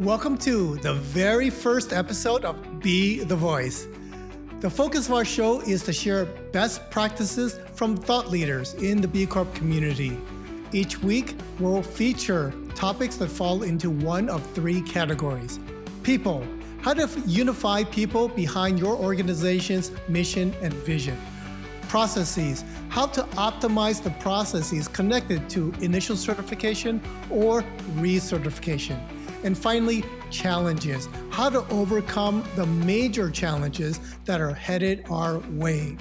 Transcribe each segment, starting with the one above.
Welcome to the very first episode of Be the Voice. The focus of our show is to share best practices from thought leaders in the B Corp community. Each week, we'll feature topics that fall into one of three categories. People, how to unify people behind your organization's mission and vision. Processes, how to optimize the processes connected to initial certification or recertification. And finally, challenges, how to overcome the major challenges that are headed our way.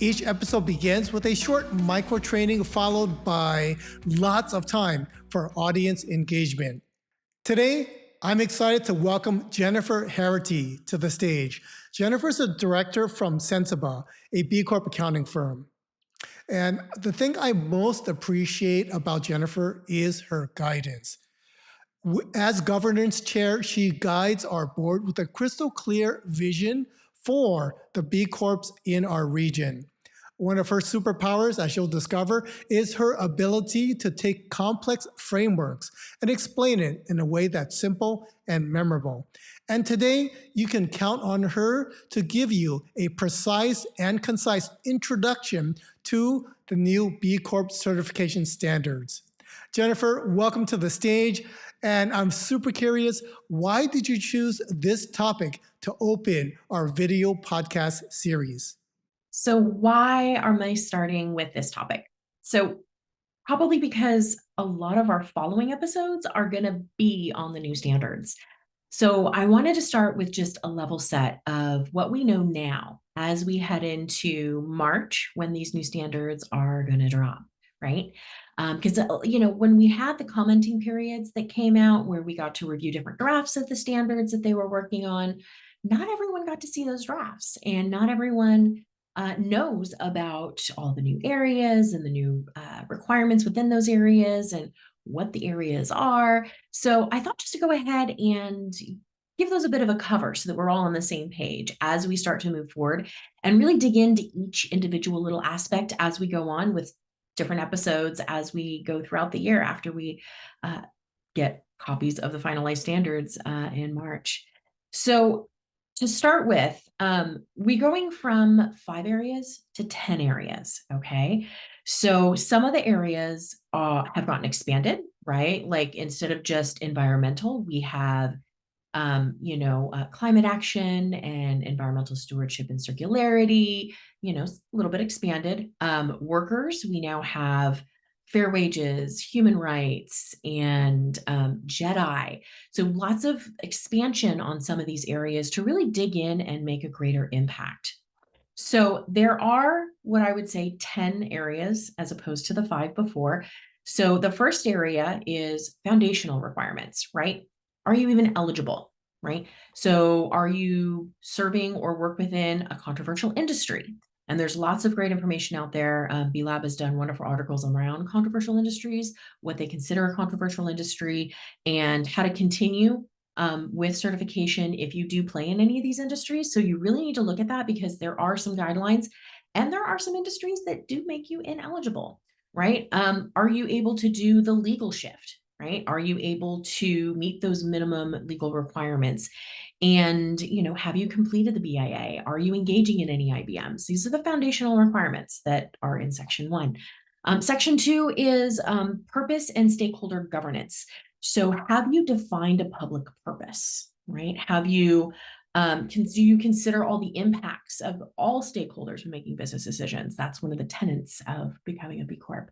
Each episode begins with a short micro training followed by lots of time for audience engagement. Today, I'm excited to welcome Jennifer Harrity to the stage. Jennifer is a director from Sensiba, a B Corp accounting firm. And the thing I most appreciate about Jennifer is her guidance. As governance chair, she guides our board with a crystal clear vision for the B Corps in our region. One of her superpowers, as you'll discover, is her ability to take complex frameworks and explain it in a way that's simple and memorable. And today, you can count on her to give you a precise and concise introduction to the new B Corp certification standards. Jennifer, welcome to the stage. And I'm super curious, why did you choose this topic to open our video podcast series? So why am I starting with this topic? So probably because a lot of our following episodes are going to be on the new standards. So I wanted to start with just a level set of what we know now as we head into March when these new standards are going to drop, right? Because, when we had the commenting periods that came out where we got to review different drafts of the standards that they were working on, not everyone got to see those drafts and not everyone knows about all the new areas and the new requirements within those areas and what the areas are. So I thought just to go ahead and give those a bit of a cover so that we're all on the same page as we start to move forward and really dig into each individual little aspect as we go on with different episodes as we go throughout the year after we get copies of the finalized standards in March. So to start with, we're going from 5 areas to 10 areas, okay? So some of the areas have gotten expanded, right? Like instead of just environmental, we have climate action and environmental stewardship and circularity, a little bit expanded. Workers, we now have fair wages, human rights, and JEDI. So lots of expansion on some of these areas to really dig in and make a greater impact. So there are what I would say 10 areas as opposed to the 5 before. So the first area is foundational requirements, right? Are you even eligible, right? So are you serving or work within a controversial industry? And there's lots of great information out there. B Lab has done wonderful articles around controversial industries, what they consider a controversial industry, and how to continue with certification if you do play in any of these industries. So you really need to look at that because there are some guidelines and there are some industries that do make you ineligible, right? Are you able to do the legal shift? Right? Are you able to meet those minimum legal requirements? And, have you completed the BIA? Are you engaging in any IBMs? These are the foundational requirements that are in Section 1. Section 2 is purpose and stakeholder governance. So have you defined a public purpose, right? Have you, do you consider all the impacts of all stakeholders when making business decisions? That's one of the tenets of becoming a B Corp.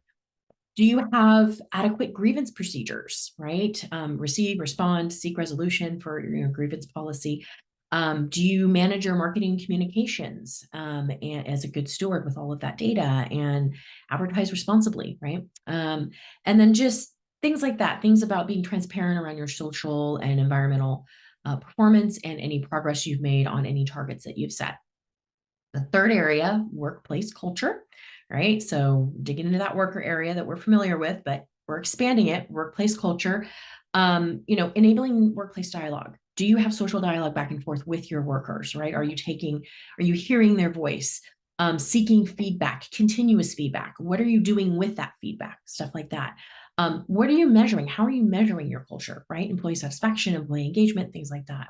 Do you have adequate grievance procedures, right? Receive, respond, seek resolution for your grievance policy. Do you manage your marketing communications and as a good steward with all of that data and advertise responsibly, right? And then just things like that, things about being transparent around your social and environmental performance and any progress you've made on any targets that you've set. The third area, workplace culture. Right? So digging into that worker area that we're familiar with, but we're expanding it, workplace culture, enabling workplace dialogue. Do you have social dialogue back and forth with your workers, right? Are you hearing their voice? Seeking feedback, continuous feedback. What are you doing with that feedback? Stuff like that. What are you measuring? How are you measuring your culture, right? Employee satisfaction, employee engagement, things like that.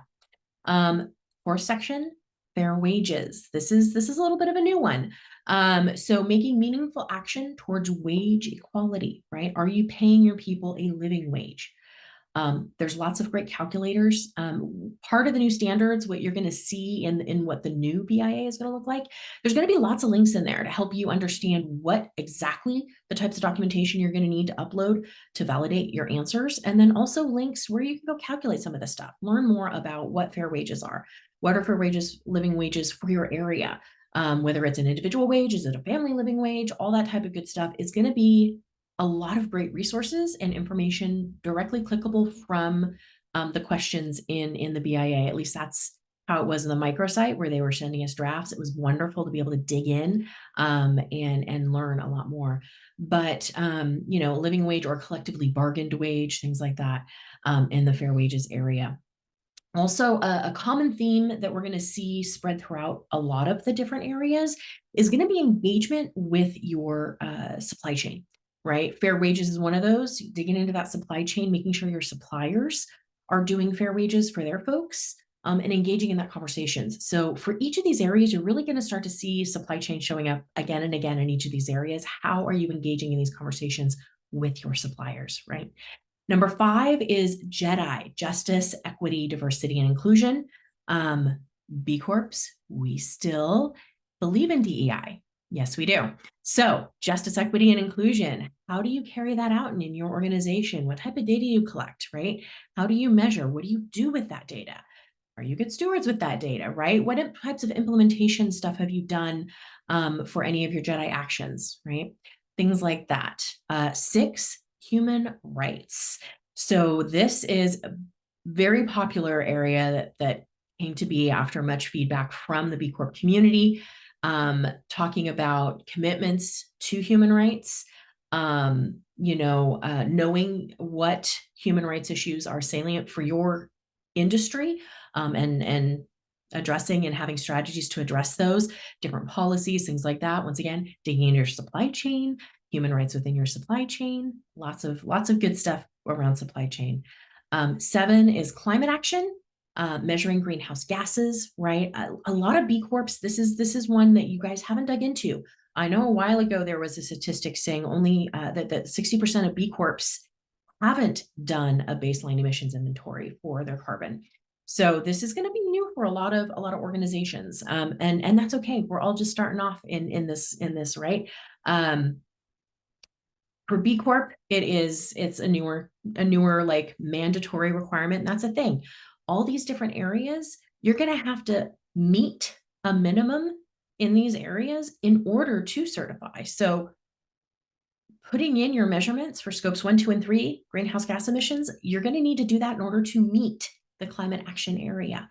Fourth section, fair wages. This is a little bit of a new one. So making meaningful action towards wage equality, right? Are you paying your people a living wage? There's lots of great calculators. Part of the new standards, what you're going to see in what the new BIA is going to look like, there's going to be lots of links in there to help you understand what exactly the types of documentation you're going to need to upload to validate your answers. And then also links where you can go calculate some of this stuff, learn more about what fair wages are, what are fair wages, living wages for your area, whether it's an individual wage, is it a family living wage, all that type of good stuff is going to be a lot of great resources and information directly clickable from the questions in the BIA. At least that's how it was in the microsite where they were sending us drafts. It was wonderful to be able to dig in and learn a lot more. But living wage or collectively bargained wage, things like that in the fair wages area. Also, a common theme that we're going to see spread throughout a lot of the different areas is going to be engagement with your supply chain. Right? Fair wages is one of those, digging into that supply chain, making sure your suppliers are doing fair wages for their folks and engaging in that conversations. So for each of these areas, you're really going to start to see supply chain showing up again and again in each of these areas. How are you engaging in these conversations with your suppliers, right? Number 5 is JEDI, Justice, Equity, Diversity, and Inclusion. B Corps, we still believe in DEI. Yes, we do. So justice, equity, and inclusion. How do you carry that out in your organization? What type of data do you collect, right? How do you measure? What do you do with that data? Are you good stewards with that data, right? What types of implementation stuff have you done for any of your JEDI actions, right? Things like that. 6, human rights. So this is a very popular area that came to be after much feedback from the B Corp community. Talking about commitments to human rights, knowing what human rights issues are salient for your industry, and addressing and having strategies to address those, different policies, things like that. Once again, digging into your supply chain, human rights within your supply chain, lots of good stuff around supply chain. 7 is climate action. Measuring greenhouse gases, right? A lot of B Corps, this is one that you guys haven't dug into. I know a while ago there was a statistic saying only that 60% of B Corps haven't done a baseline emissions inventory for their carbon. So this is going to be new for a lot of organizations, and that's okay. We're all just starting off in this, right? For B Corp, it's a newer like mandatory requirement. And that's a thing. All these different areas, you're going to have to meet a minimum in these areas in order to certify. So putting in your measurements for scopes 1, 2, and 3, greenhouse gas emissions, you're going to need to do that in order to meet the climate action area.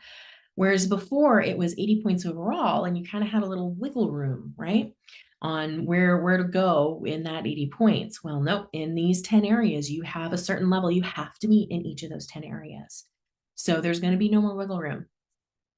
Whereas before it was 80 points overall and you kind of had a little wiggle room, right? On where to go in that 80 points. Well, nope, in these 10 areas, you have a certain level you have to meet in each of those 10 areas. So there's going to be no more wiggle room.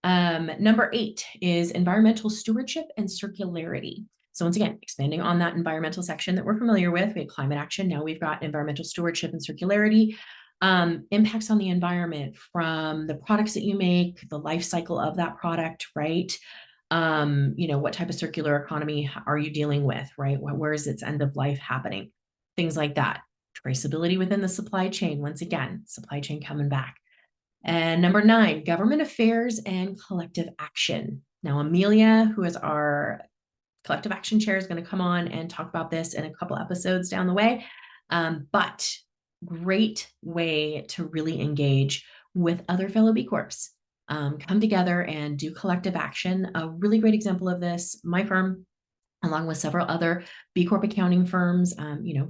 Number 8 is environmental stewardship and circularity. So once again, expanding on that environmental section that we're familiar with, we had climate action. Now we've got environmental stewardship and circularity. Impacts on the environment from the products that you make, the life cycle of that product, right? What type of circular economy are you dealing with, right? Where is its end of life happening? Things like that. Traceability within the supply chain. Once again, supply chain coming back. And number 9, government affairs and collective action. Now, Amelia, who is our collective action chair, is going to come on and talk about this in a couple episodes down the way. But great way to really engage with other fellow B Corps. Come together and do collective action. A really great example of this, my firm, along with several other B Corp accounting firms,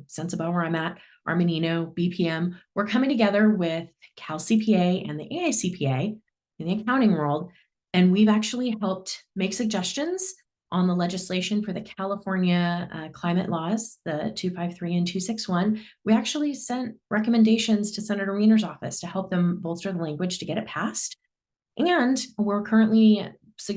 Sensible, where I'm at, Armanino, BPM, we're coming together with Cal CPA and the AICPA in the accounting world, and we've actually helped make suggestions on the legislation for the California climate laws, the 253 and 261. We actually sent recommendations to Senator Wiener's office to help them bolster the language to get it passed. And we're currently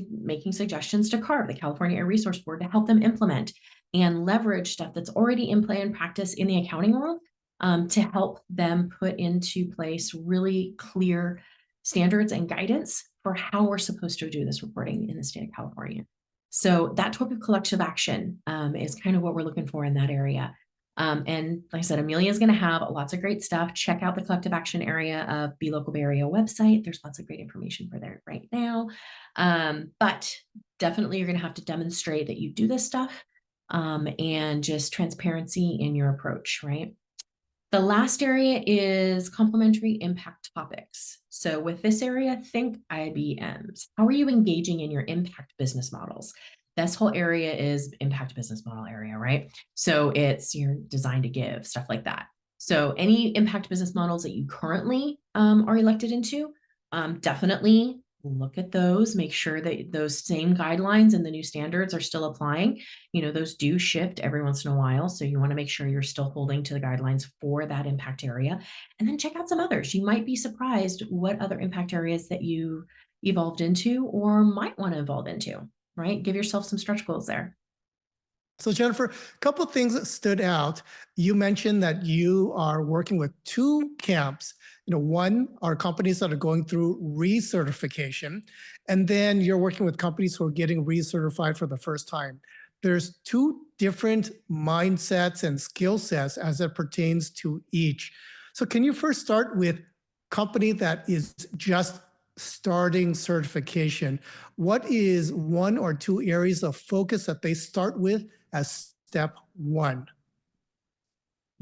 making suggestions to CARB, the California Air Resource Board, to help them implement and leverage stuff that's already in play and practice in the accounting world to help them put into place really clear standards and guidance for how we're supposed to do this reporting in the state of California. So that type of collective action is kind of what we're looking for in that area. And like I said, Amelia is going to have lots of great stuff. Check out the collective action area of Be Local Bay Area website. There's lots of great information for there right now. But definitely you're going to have to demonstrate that you do this stuff and just transparency in your approach, right? The last area is complementary impact topics. So with this area, think IBMs. How are you engaging in your impact business models? This whole area is impact business model area, right? So it's your design to give, stuff like that. So any impact business models that you currently are elected into, definitely look at those, make sure that those same guidelines and the new standards are still applying. You know, those do shift every once in a while. So you want to make sure you're still holding to the guidelines for that impact area. And then check out some others. You might be surprised what other impact areas that you evolved into or might want to evolve into, right? Give yourself some stretch goals there. So Jennifer, a couple of things that stood out. You mentioned that you are working with two camps. One are companies that are going through recertification, and then you're working with companies who are getting recertified for the first time. There's two different mindsets and skill sets as it pertains to each. So can you first start with company that is just starting certification? What is one or two areas of focus that they start with as step one?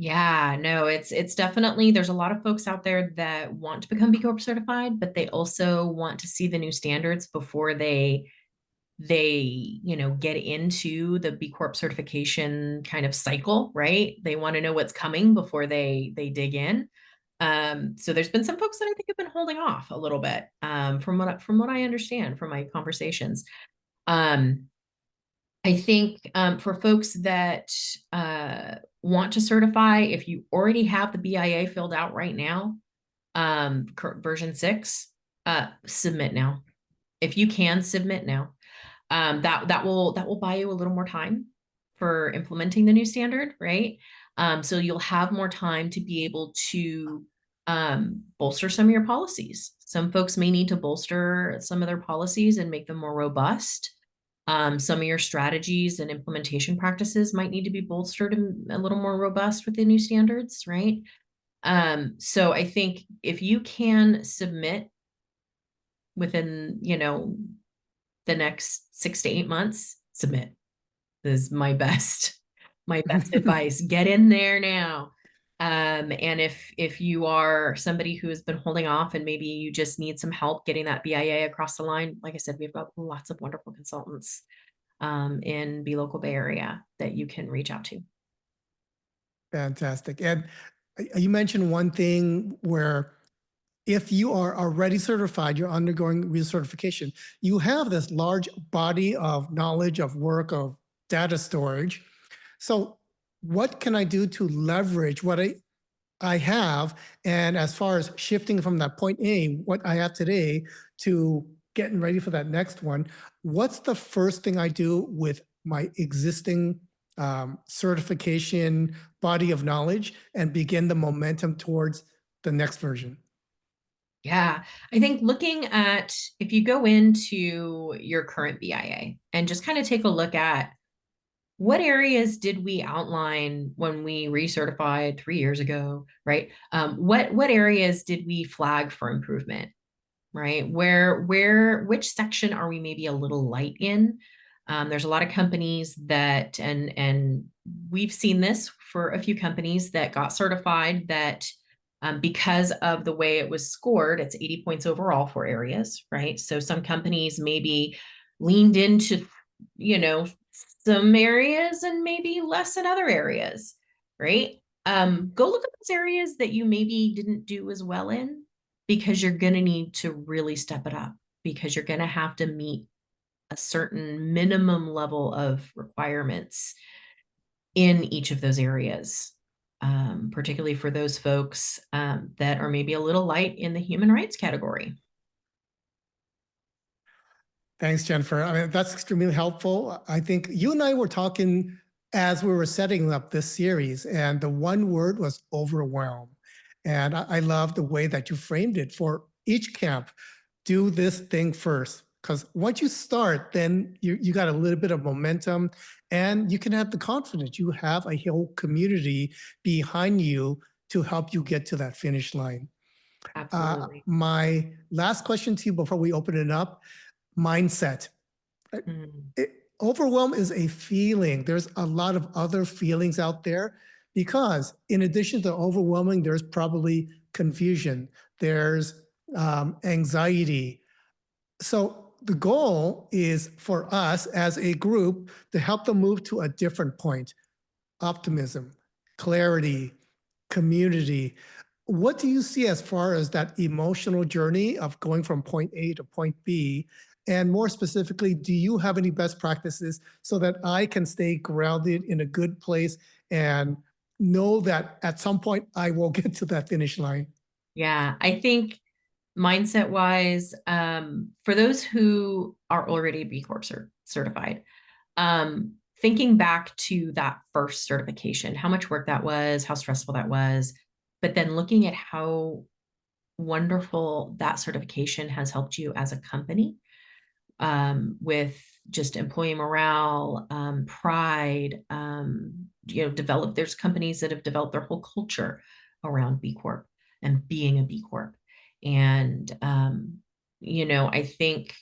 Yeah, no, it's definitely, there's a lot of folks out there that want to become B Corp certified, but they also want to see the new standards before they get into the B Corp certification kind of cycle, right? They want to know what's coming before they dig in. So there's been some folks that I think have been holding off a little bit, from what I understand from my conversations. I think for folks that want to certify, if you already have the BIA filled out right now, version 6, submit now. If you can, submit now. That will buy you a little more time for implementing the new standard, right? So you'll have more time to be able to bolster some of your policies. Some folks may need to bolster some of their policies and make them more robust. Some of your strategies and implementation practices might need to be bolstered and a little more robust with the new standards, right? So I think if you can submit within, the next 6 to 8 months, submit. This is my best advice. Get in there now. And if you are somebody who has been holding off and maybe you just need some help getting that BIA across the line, like I said, we've got lots of wonderful consultants in the local Bay Area that you can reach out to. Fantastic. And you mentioned one thing where if you are already certified, you're undergoing recertification, you have this large body of knowledge, of work, of data storage. So what can I do to leverage what I have? And as far as shifting from that point A, what I have today, to getting ready for that next one, what's the first thing I do with my existing certification body of knowledge and begin the momentum towards the next version? Yeah, I think looking at, if you go into your current BIA and just kind of take a look at what areas did we outline when we recertified 3 years ago, right? What areas did we flag for improvement, right? Which section are we maybe a little light in? There's a lot of companies that, and we've seen this for a few companies that got certified that because of the way it was scored, it's 80 points overall for areas, right? So some companies maybe leaned into, some areas and maybe less in other areas, right? Go look at those areas that you maybe didn't do as well in, because you're going to need to really step it up, because you're going to have to meet a certain minimum level of requirements in each of those areas, particularly for those folks that are maybe a little light in the human rights category. Thanks, Jennifer. I mean, that's extremely helpful. I think you and I were talking as we were setting up this series, and the one word was overwhelm. And I love the way that you framed it for each camp. Do this thing first. Because once you start, then you got a little bit of momentum and you can have the confidence. You have a whole community behind you to help you get to that finish line. Absolutely. My last question to you before we open it up, mindset. Mm. It, overwhelm is a feeling. There's a lot of other feelings out there because, in addition to overwhelming, there's probably confusion, there's anxiety. So, the goal is for us as a group to help them move to a different point: optimism, clarity, community. What do you see as far as that emotional journey of going from point A to point B? And more specifically, do you have any best practices so that I can stay grounded in a good place and know that at some point I will get to that finish line? Yeah, I think mindset wise, for those who are already B Corp certified, thinking back to that first certification, how much work that was, how stressful that was, but then looking at how wonderful that certification has helped you as a company, with just employee morale, pride, there's companies that have developed their whole culture around B Corp and being a B Corp. And, I think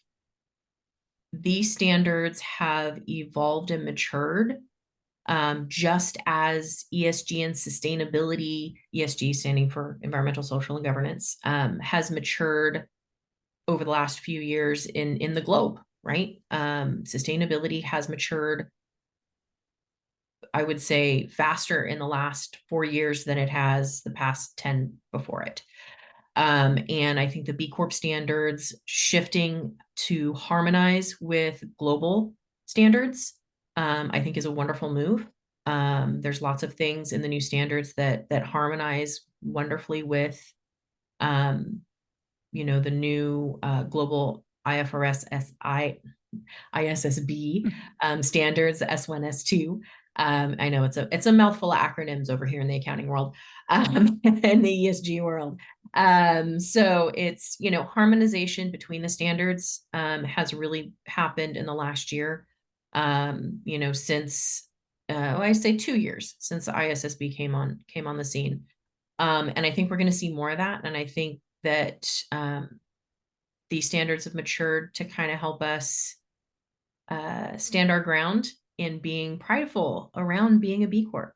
these standards have evolved and matured, just as ESG and sustainability, ESG standing for environmental, social, and governance, has matured over the last few years in the globe, right? Sustainability has matured, I would say, faster in the last 4 years than it has the past 10 before it. And I think the B Corp standards shifting to harmonize with global standards, I think is a wonderful move. There's lots of things in the new standards that harmonize wonderfully with, the new global ISSB standards, S1, S2. I know it's a mouthful of acronyms over here in the accounting world, and the ESG world. So it's, harmonization between the standards has really happened in the last year. Since I say 2 years since the ISSB came on the scene. And I think we're going to see more of that. And I think that these standards have matured to kind of help us stand our ground in being prideful around being a B Corp.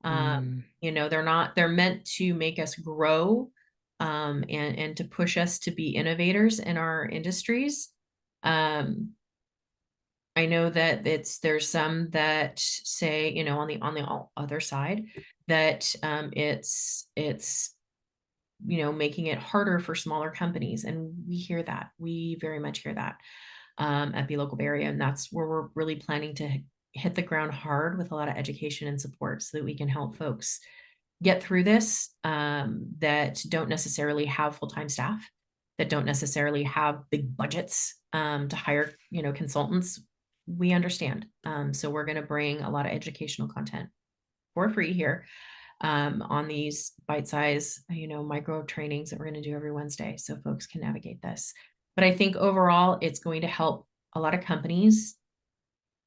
They're meant to make us grow, and to push us to be innovators in our industries. I know that there's some that say, on the other side, that it's making it harder for smaller companies. And we very much hear that, at the local Bay Area. And that's where we're really planning to hit the ground hard with a lot of education and support so that we can help folks get through this, that don't necessarily have full-time staff, that don't necessarily have big budgets, to hire, consultants. We understand. So we're going to bring a lot of educational content for free here, on these bite-size, micro trainings that we're going to do every Wednesday so folks can navigate this. But I think overall, it's going to help a lot of companies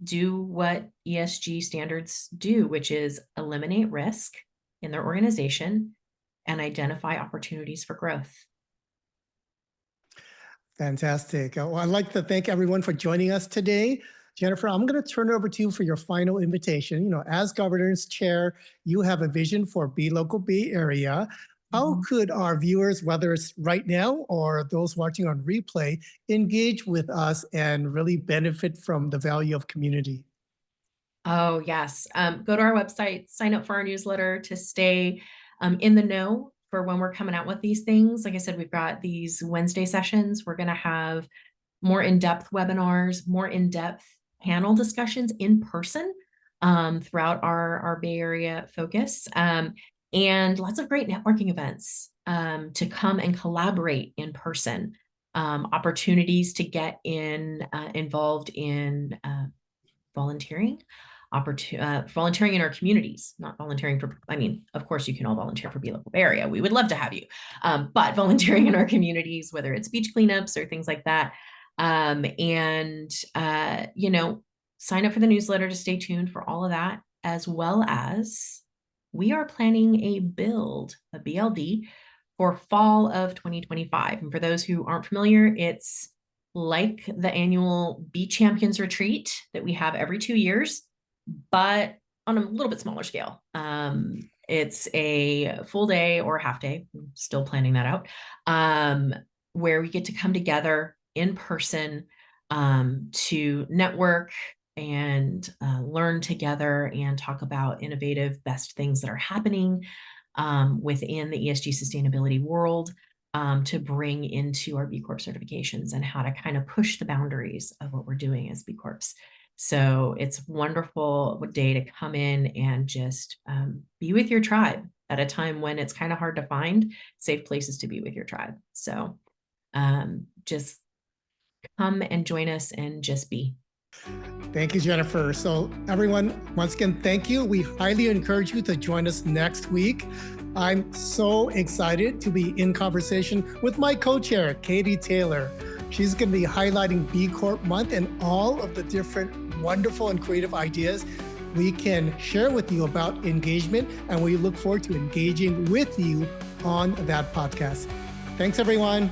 do what ESG standards do, which is eliminate risk in their organization and identify opportunities for growth. Fantastic. Well, I'd like to thank everyone for joining us today. Jennifer, I'm going to turn it over to you for your final invitation. As governance chair, you have a vision for B Local Bay Area. How could our viewers, whether it's right now or those watching on replay, engage with us and really benefit from the value of community? Oh, yes. Go to our website, sign up for our newsletter to stay in the know for when we're coming out with these things. Like I said, we've got these Wednesday sessions. We're going to have more in-depth webinars, more in-depth panel discussions in person, throughout our Bay Area focus, and lots of great networking events, to come and collaborate in person, opportunities to get involved in volunteering, volunteering in our communities, not volunteering for, I mean, of course you can all volunteer for Be Local Bay Area. We would love to have you, but volunteering in our communities, whether it's beach cleanups or things like that. Sign up for the newsletter to stay tuned for all of that, as well as we are planning a BLD for fall of 2025. And for those who aren't familiar, it's like the annual Bee Champions retreat that we have every 2 years, but on a little bit smaller scale. It's a full day or a half day, I'm still planning that out, where we get to come together in person to network and learn together and talk about innovative best things that are happening within the ESG sustainability world, to bring into our B Corp certifications and how to kind of push the boundaries of what we're doing as B Corps. So it's a wonderful day to come in and just be with your tribe at a time when it's kind of hard to find safe places to be with your tribe. So just come and join us and just be. Thank you, Jennifer. So everyone, once again, thank you. We highly encourage you to join us next week. I'm so excited to be in conversation with my co-chair, Katie Taylor. She's going to be highlighting B Corp Month and all of the different wonderful and creative ideas we can share with you about engagement. And we look forward to engaging with you on that podcast. Thanks, everyone.